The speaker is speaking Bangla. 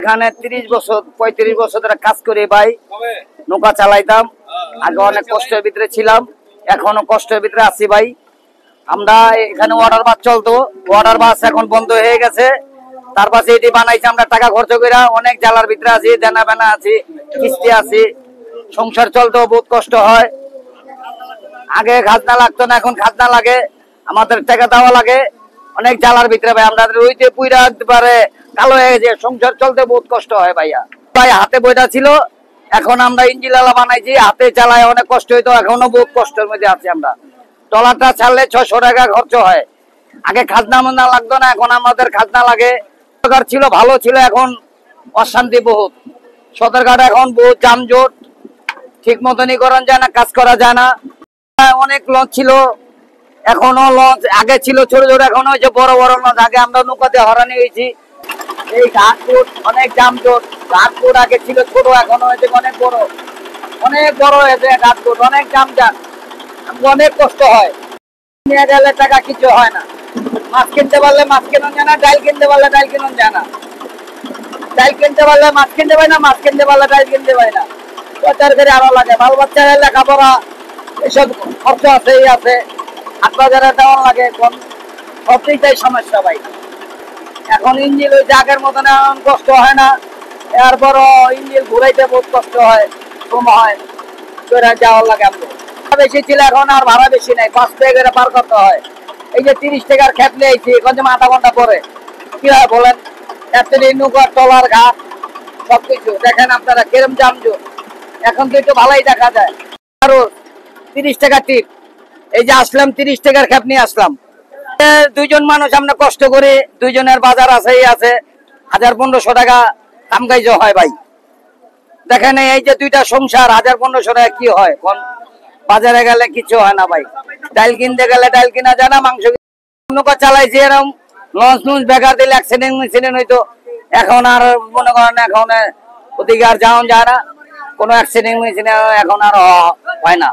এখানে 30 বছর 35 বছর ধরে কাজ করি ভাই, নৌকা চালাইতাম। আগে অনেক কষ্টের ভিতরে ছিলাম, এখনো কষ্টের ভিতরে আছি ভাই। আমরা এখানে ওয়াটার বাস চলতো, ওয়াটার বাস এখন বন্ধ হয়ে গেছে। তার পাশে এটি বানাইছি আমরা টাকা খরচ করে, অনেক জ্বালার ভিতরে আছি, দেনা বেনা আছি, কিস্তি আছি, সংসার চলতেও বহুত কষ্ট হয়। আগে খাজনা লাগতো না, এখন খাজনা লাগে, আমাদের টাকা দেওয়া লাগে, অনেক জ্বালার ভিতরে ভাই। আমরা রইতে পুইরা পারে কালো হয়ে গেছে, সংসার চলতে বহুত কষ্ট হয় ভাইয়া। ভাই হাতে বইটা ছিল, এখন আমরা ইঞ্জিলালা বানাইছি, হাতে চালায় অনেক কষ্ট হইতো, এখনো বহুত কষ্টের মধ্যে আছি আমরা। ট্রলারটা ছাড়লে 600 টাকা খরচ হয়। আগে খাজনা মানা লাগতো না, এখন আমাদের খাজনা লাগে। সরকার ছিল, ভালো ছিল, এখন অশান্তি বহুত। সদরঘাট এখন বহুত যানজট, ঠিক মতনই করান যায় না, কাজ করা যায় না। অনেক লঞ্চ ছিল, এখনো লঞ্চ আগে ছিল ছোট ছোট, এখন হয়েছে বড় বড় লঞ্চ। আগে আমরা নৌকাতে হরানি হয়েছি। এই ঘাটপুর অনেক যানজট, ঘাটপুর আগে ছিল ছোট, এখনো হয়েছে অনেক বড়, অনেক বড় হয়েছে ঘাটপুর, অনেক যানজট, অনেক কষ্ট হয়। নিয়ে গেলে টাকা কিছু হয় না, মাছ কিনতে পারলে মাছ কেনা যায় না, ডাল কিনতে পারলে ডাল কেনা যায় না, ডাল কিনতে পারলে মাছ কিনতে পারি না, মাছ কিনতে পারলে ডাল কিনতে পারি না। তরকারি আরো লাগে, বাল বাচ্চার লেখাপড়া এসব খরচ আছে, এই আছে, 8,000 দেওয়া লাগে, এখন সবটাই সমস্যা ভাই। এখন ইঞ্জিন ওই আগের মতন এমন কষ্ট হয় না, এরপর ইঞ্জিন ঘুরাইতে বহুত কষ্ট হয়, কম হয়, যাওয়ার লাগে। বেশি ছিল, এখন আর ভাড়া বেশি নাই, 5 টাকা করে পার করতে হয়। এই যে 30 টাকার খেপ নিয়েছি, এখন যে আধা ঘন্টা পরে কি হয় বলেন? এত নৌকার টলার ঘাট সবকিছু দেখেন আপনারা কিরম জামজু। এখন তো একটু ভালোই দেখা যায়। আরো 30 টাকা টিপ, এই যে আসলাম 30 টাকার খেপ নিয়ে আসলাম। দুইজন মানুষ আমরা কষ্ট করে, দুইজনের বাজার আছে, এই আছে, 1000-1500 টাকা কামকাজ হয় ভাই। দেখেন এই যে দুইটা সংসার, 1000-1500 টাকা কি হয়? বাজারে গেলে কিছু হয় না ভাই। ডাল কিনতে গেলে ডাল কিনা যায় না, মাংস নৌকা চালাইছি এরকম লঞ্চ নুঞ্চ বেকার দিলে অ্যাক্সিডেন্ট হইতো। এখন আর মনে করেন এখন ওদিকে আর যাওয়া যায় না, কোনো অ্যাক্সিডেন্ট এখন আর হয় না।